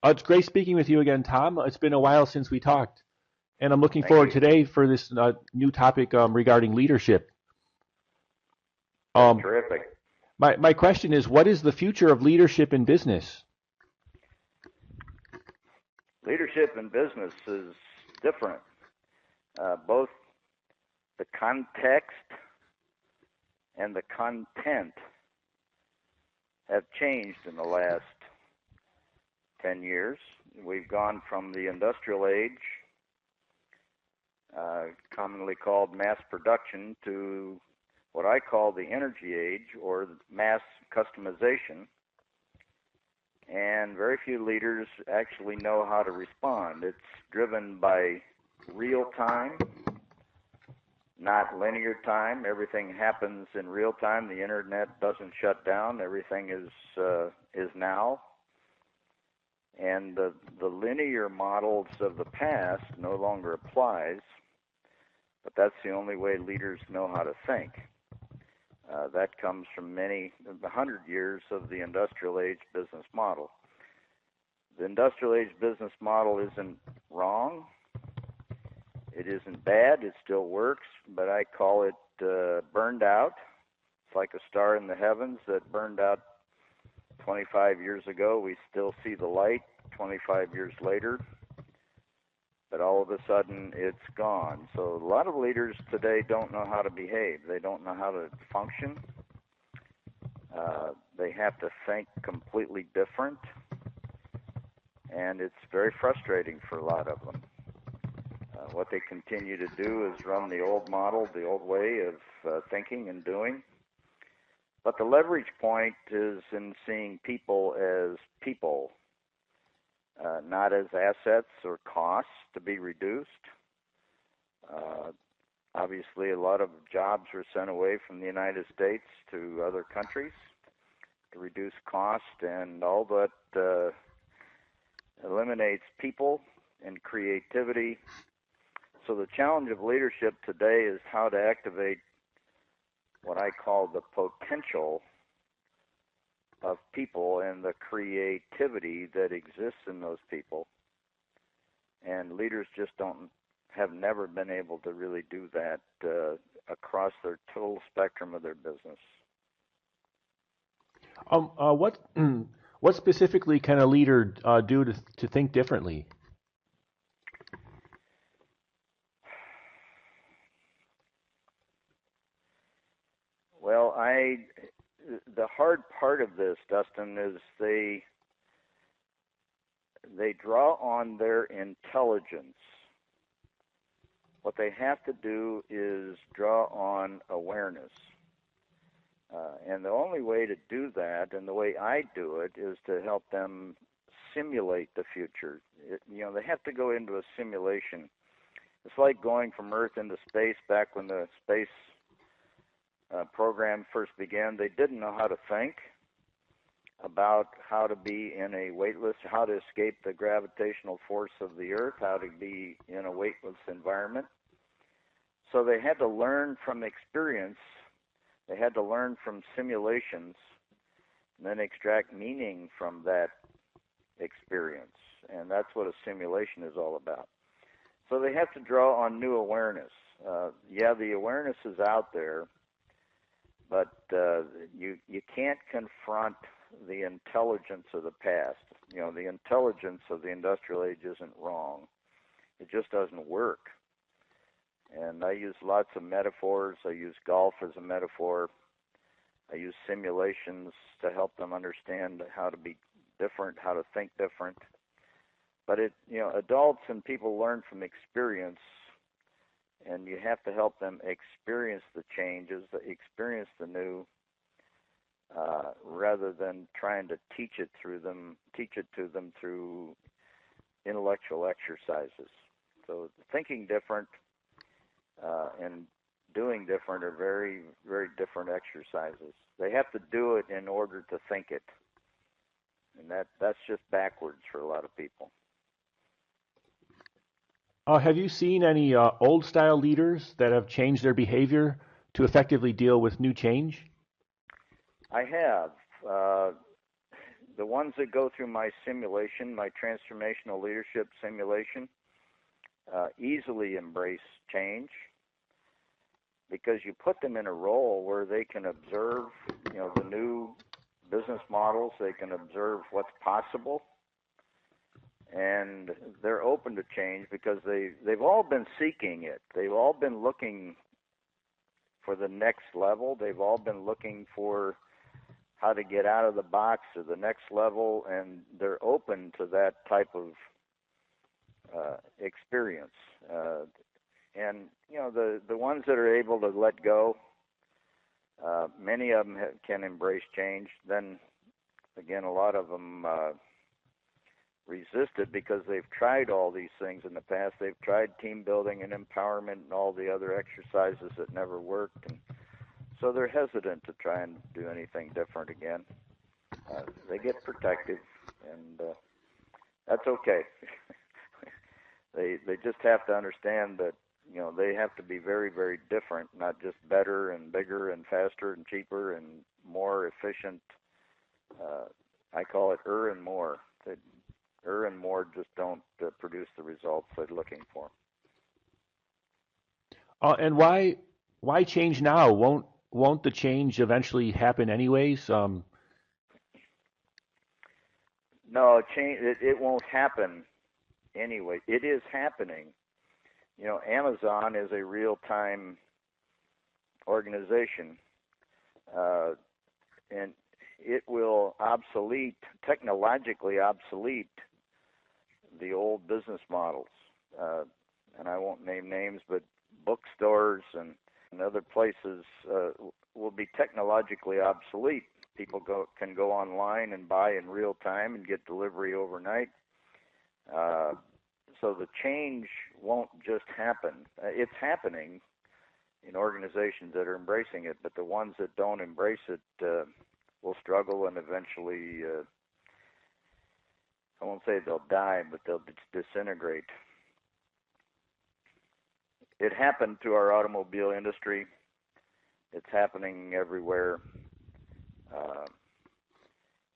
It's great speaking with you again, Tom. It's been a while since we talked, and I'm looking Thank forward you. today for this new topic regarding leadership. That's Um, terrific. my question is, what is the future of leadership in business? Leadership in business is different. Both the context and the content have changed in the last 10 years. We've gone from the industrial age, commonly called mass production, to what I call the energy age or mass customization. And very few leaders actually know how to respond. It's driven by real time, not linear time. Everything happens in real time. The internet doesn't shut down. Everything is now. And the linear models of the past no longer applies. But that's the only way leaders know how to think. That comes from many, 100 years of the industrial age business model. The industrial age business model isn't wrong. It isn't bad. It still works, but I call it burned out. It's like a star in the heavens that burned out 25 years ago. We still see the light 25 years later, but all of a sudden it's gone. So a lot of leaders today don't know how to behave. They don't know how to function. They have to think completely different, and it's very frustrating for a lot of them. What they continue to do is run the old model, the old way of thinking and doing. But the leverage point is in seeing people, not as assets or costs to be reduced. Obviously, a lot of jobs were sent away from the United States to other countries to reduce cost, and all that eliminates people and creativity. So the challenge of leadership today is how to activate what I call the potential of people and the creativity that exists in those people. And leaders just have never been able to really do that across their total spectrum of their business. What specifically can a leader do to think differently? Well, the hard part of this, Dustin, is they draw on their intelligence. What they have to do is draw on awareness. And the only way to do that, and the way I do it, is to help them simulate the future. They have to go into a simulation. It's like going from Earth into space back when the space program first began. They didn't know how to think about how to be in a weightless, how to escape the gravitational force of the Earth, how to be in a weightless environment. So they had to learn from experience. They had to learn from simulations and then extract meaning from that experience. And that's what a simulation is all about. So they have to draw on new awareness. The awareness is out there, but you can't confront the intelligence of the past. The intelligence of the industrial age isn't wrong. It just doesn't work. And I use lots of metaphors. I use golf as a metaphor. I use simulations to help them understand how to be different, how to think different. But adults and people learn from experience, and you have to help them experience the changes, experience the new, rather than trying to teach it to them through intellectual exercises. So thinking different and doing different are very, very different exercises. They have to do it in order to think it, and that's just backwards for a lot of people. Have you seen any old-style leaders that have changed their behavior to effectively deal with new change? I have. the ones that go through my simulation, my transformational leadership simulation, easily embrace change because you put them in a role where they can observe, the new business models. They can observe what's possible, and they're open to change because they've all been seeking it. They've all been looking for the next level. They've all been looking for how to get out of the box to the next level, and they're open to that type of experience. And the ones that are able to let go, many of them can embrace change. Then again, a lot of them resist it because they've tried all these things in the past. They've tried team building and empowerment and all the other exercises that never worked, and so they're hesitant to try and do anything different again. They get protective, and that's okay. They just have to understand that they have to be very, very different, not just better and bigger and faster and cheaper and more efficient. I call it and more. And more just don't produce the results they're looking for. And why change now? Won't the change eventually happen anyways? No, change it won't happen anyway. It is happening. Amazon is a real-time organization, and it will technologically obsolete the old business models. And I won't name names, but bookstores and other places will be technologically obsolete. People can go online and buy in real time and get delivery overnight. So the change won't just happen. It's happening in organizations that are embracing it, but the ones that don't embrace it will struggle and eventually, I won't say they'll die, but they'll disintegrate. It happened to our automobile industry. It's happening everywhere.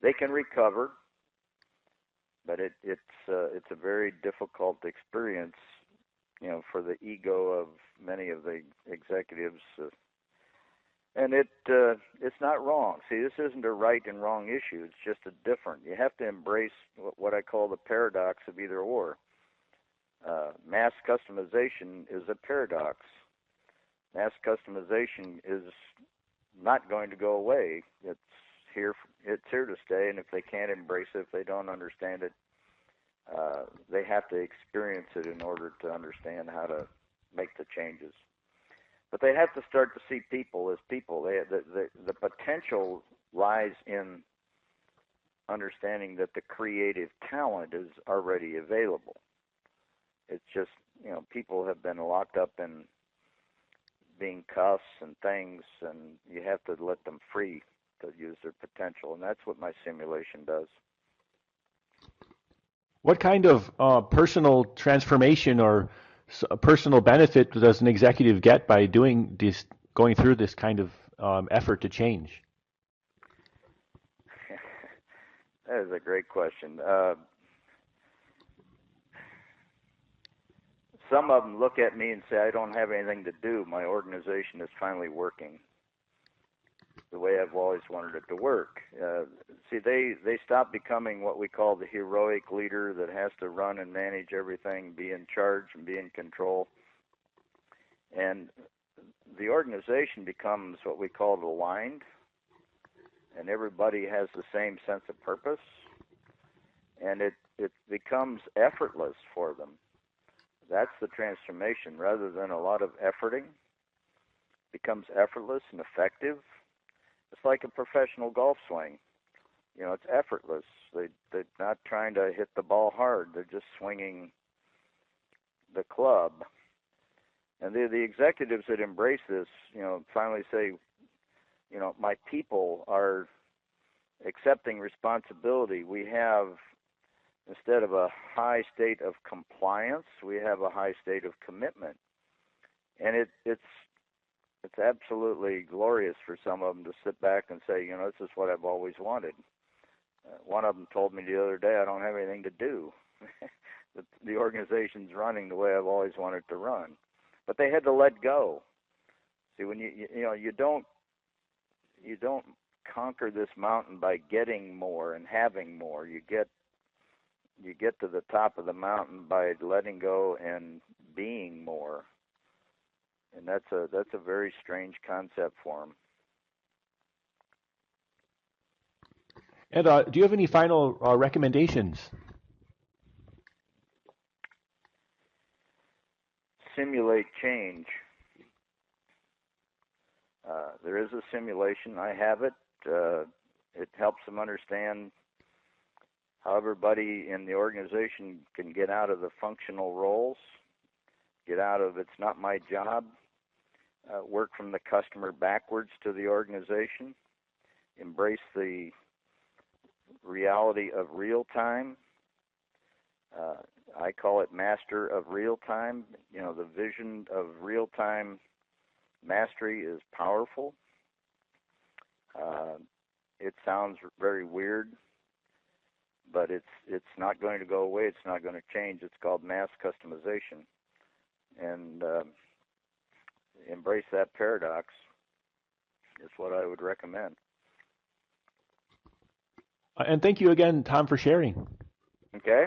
They can recover, but it's a very difficult experience, for the ego of many of the executives. And it's not wrong. See, this isn't a right and wrong issue. It's just a different. You have to embrace what I call the paradox of either or. Mass customization is a paradox. Mass customization is not going to go away. It's here to stay, and if they can't embrace it, if they don't understand it, they have to experience it in order to understand how to make the changes. But they have to start to see people as people. The potential lies in understanding that the creative talent is already available. It's just, people have been locked up in being cuffs and things, and you have to let them free to use their potential, and that's what my simulation does. What kind of personal transformation or personal benefit does an executive get by going through this kind of effort to change? That is a great question. Some of them look at me and say, I don't have anything to do. My organization is finally working the way I've always wanted it to work. See, they stop becoming what we call the heroic leader that has to run and manage everything, be in charge and be in control. And the organization becomes what we call aligned, and everybody has the same sense of purpose, and it becomes effortless for them. That's the transformation. Rather than a lot of efforting, it becomes effortless and effective. It's like a professional golf swing. It's effortless. They're not trying to hit the ball hard. They're just swinging the club. And the executives that embrace this, finally say, my people are accepting responsibility. We have, instead of a high state of compliance, we have a high state of commitment. And it's absolutely glorious for some of them to sit back and say, this is what I've always wanted. One of them told me the other day, I don't have anything to do. The organization's running the way I've always wanted to run. But they had to let go. See, when you don't conquer this mountain by getting more and having more. You get to the top of the mountain by letting go and being more. And that's a very strange concept for them. And do you have any final recommendations? Simulate change. There is a simulation. I have it. It helps them understand how everybody in the organization can get out of the functional roles, get out of it's not my job, work from the customer backwards to the organization, embrace the reality of real time. I call it master of real time. The vision of real time mastery is powerful. It sounds very weird, but it's not going to go away. It's not going to change. It's called mass customization, and embrace that paradox is what I would recommend. And thank you again, Tom, for sharing. Okay.